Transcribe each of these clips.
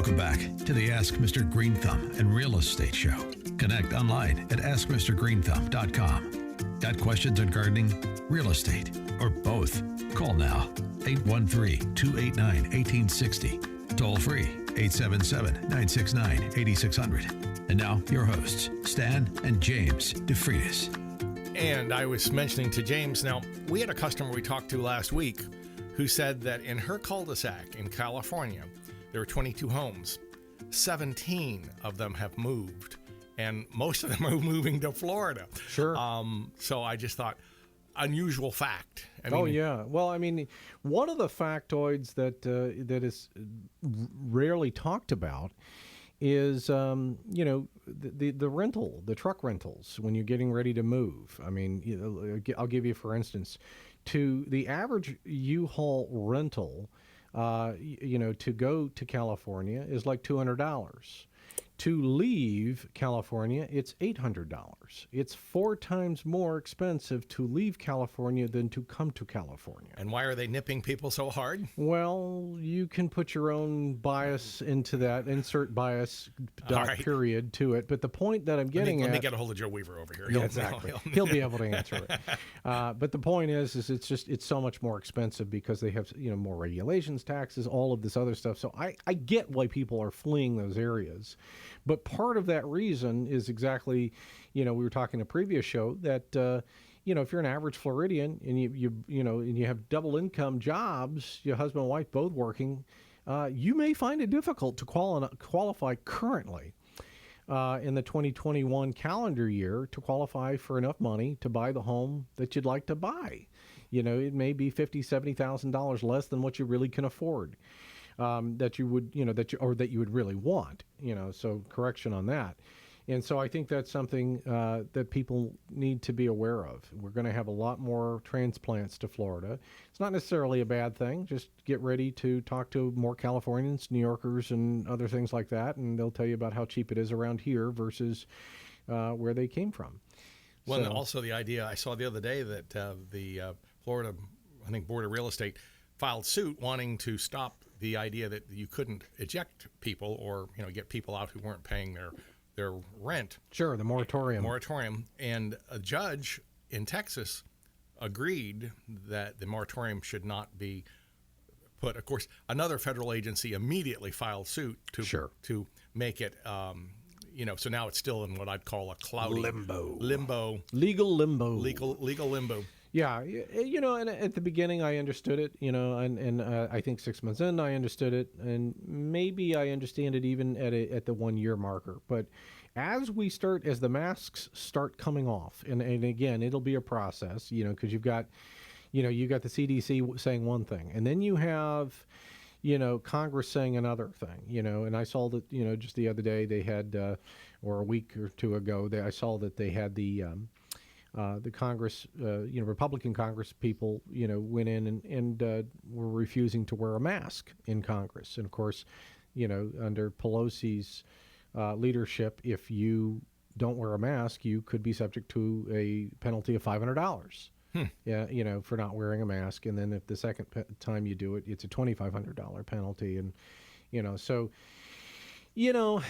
Welcome back to the Ask Mr. Greenthumb and Real Estate Show. Connect online at askmrgreenthumb.com. Got questions on gardening, real estate, or both? Call now, 813-289-1860. Toll free, 877-969-8600. And now, your hosts, Stan and James DeFreitas. And I was mentioning to James, now, we had a customer we talked to last week who said that in her cul-de-sac in California, there were 22 homes. 17 of them have moved, and most of them are moving to Florida. Sure. So I just thought, unusual fact. Yeah. Well, I mean, one of the factoids that is rarely talked about is, the truck rentals when you're getting ready to move. I mean, I'll give you, for instance, to the average U-Haul rental, to go to California is like $200. To leave California, it's $800. It's 4 times more expensive to leave California than to come to California. And why are they nipping people so hard? Well, you can put your own bias into that, insert bias period to it. But the point that I'm getting let me get a hold of Joe Weaver over here. Exactly. He'll be able to answer it. But the point is it's so much more expensive because they have, more regulations, taxes, all of this other stuff. So I get why people are fleeing those areas. But part of that reason is exactly, we were talking in a previous show that, if you're an average Floridian and you have double income jobs, your husband and wife both working, you may find it difficult to qualify currently in the 2021 calendar year to qualify for enough money to buy the home that you'd like to buy. It may be $50,000, $70,000 less than what you really can afford. That you would really want, so correction on that. And so I think that's something that people need to be aware of. We're going to have a lot more transplants to Florida. It's not necessarily a bad thing. Just get ready to talk to more Californians, New Yorkers, and other things like that, and they'll tell you about how cheap it is around here versus where they came from. Well, and also the idea I saw the other day that the Florida, I think, Board of Real Estate filed suit wanting to stop the idea that you couldn't eject people or get people out who weren't paying their rent. Sure, the moratorium. And a judge in Texas agreed that the moratorium should not be put. Of course, another federal agency immediately filed suit to make it. So now it's still in what I'd call a cloudy limbo. Legal limbo. Yeah, and at the beginning I understood it, and I think 6 months in I understood it, and maybe I understand it even at the 1 year marker. But as the masks start coming off, and again, it'll be a process, because you've got, you got the CDC saying one thing, and then you have, Congress saying another thing, and I saw that, just the other day they had, or a week or two ago, I saw that they had the Congress, Republican Congress people, went in and were refusing to wear a mask in Congress. And of course, under Pelosi's leadership, if you don't wear a mask, you could be subject to a penalty of $500. For not wearing a mask. And then if the second time you do it, it's a $2,500 penalty. And, so... I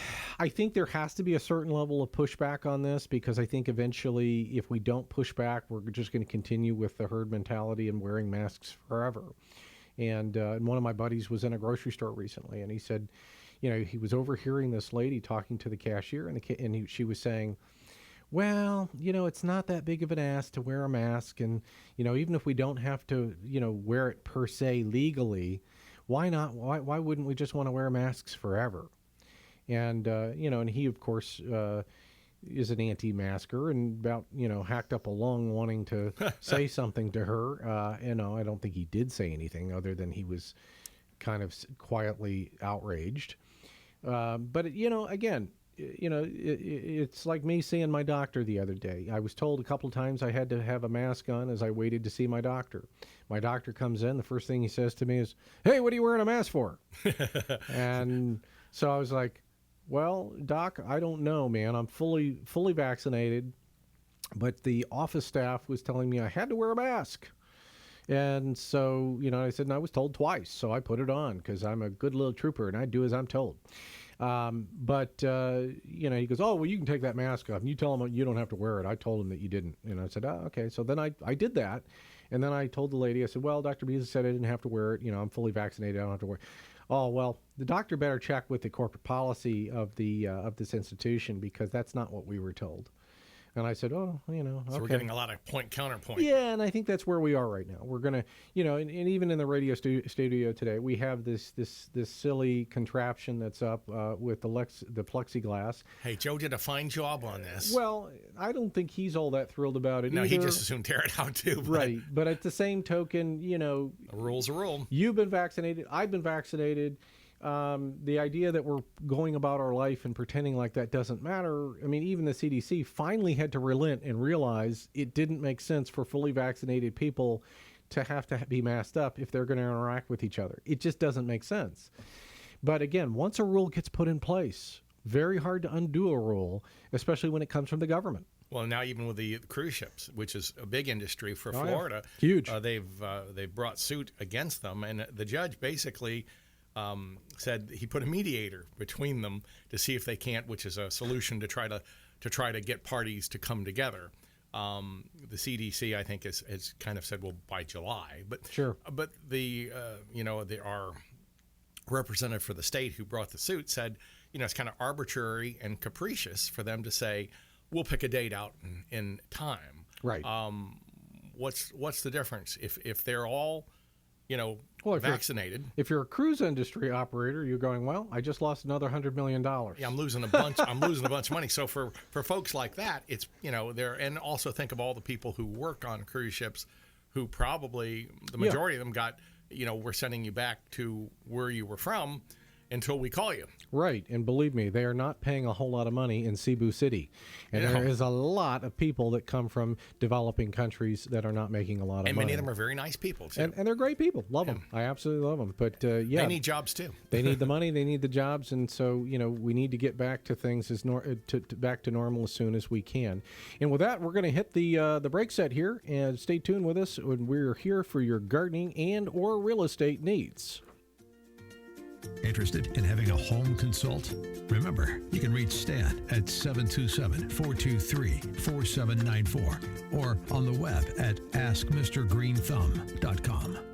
think there has to be a certain level of pushback on this because I think eventually if we don't push back, we're just going to continue with the herd mentality and wearing masks forever. And one of my buddies was in a grocery store recently, and he said, he was overhearing this lady talking to the cashier, and she was saying, well, it's not that big of an ask to wear a mask. And, even if we don't have to, wear it per se legally, why not? Why wouldn't we just want to wear masks forever? And, and he, of course, is an anti-masker and about, hacked up a lung wanting to say something to her. I don't think he did say anything other than he was kind of quietly outraged. But, again, it's like me seeing my doctor the other day. I was told a couple of times I had to have a mask on as I waited to see my doctor. My doctor comes in. The first thing he says to me is, "Hey, what are you wearing a mask for?" And so I was like, well, Doc, I don't know, man. I'm fully vaccinated, but the office staff was telling me I had to wear a mask. And so, I said, and I was told twice, so I put it on because I'm a good little trooper and I do as I'm told. But he goes, oh, well, you can take that mask off and you tell him you don't have to wear it. I told him that you didn't. And I said, oh, okay. So then I did that. And then I told the lady, I said, well, Dr. Beasley said I didn't have to wear it. I'm fully vaccinated. I don't have to wear it. Oh, well, the doctor better check with the corporate policy of of this institution because that's not what we were told. And I said, oh, okay. So we're getting a lot of counterpoint. Yeah, and I think that's where we are right now. We're going to, and even in the radio studio today, we have this silly contraption that's up with the plexiglass. Hey, Joe did a fine job on this. Well, I don't think he's all that thrilled about it either. No, he just as soon tear it out too. Right, but at the same token, a rule's a rule. You've been vaccinated. I've been vaccinated. The idea that we're going about our life and pretending like that doesn't matter. I mean, even the CDC finally had to relent and realize it didn't make sense for fully vaccinated people to have to be masked up if they're going to interact with each other. It just doesn't make sense. But again, once a rule gets put in place, very hard to undo a rule, especially when it comes from the government. Well, now even with the cruise ships, which is a big industry for Florida, huge. They've brought suit against them, and the judge basically said he put a mediator between them to see if they can't, which is a solution to try to get parties to come together. The CDC, I think, has kind of said, well, by July, but sure. But our representative for the state who brought the suit said, it's kind of arbitrary and capricious for them to say, we'll pick a date out in time. Right. What's the difference if they're all vaccinated? If you're a cruise industry operator, you're going, well, I just lost another $100 million. Yeah, I'm losing a bunch. I'm losing a bunch of money. So for folks like that, it's there. And also think of all the people who work on cruise ships, who probably the majority of them got, we're sending you back to where you were from until we call you. Right. And believe me, they are not paying a whole lot of money in Cebu City. And there is a lot of people that come from developing countries that are not making a lot of money. And many of them are very nice people, too. And they're great people. Love them. I absolutely love them. But, they need jobs, too. They need the money. They need the jobs. And so, we need to get back to things back to normal as soon as we can. And with that, we're going to hit the break set here. And stay tuned with us when we're here for your gardening and or real estate needs. Interested in having a home consult? Remember, you can reach Stan at 727-423-4794 or on the web at askmrgreenthumb.com.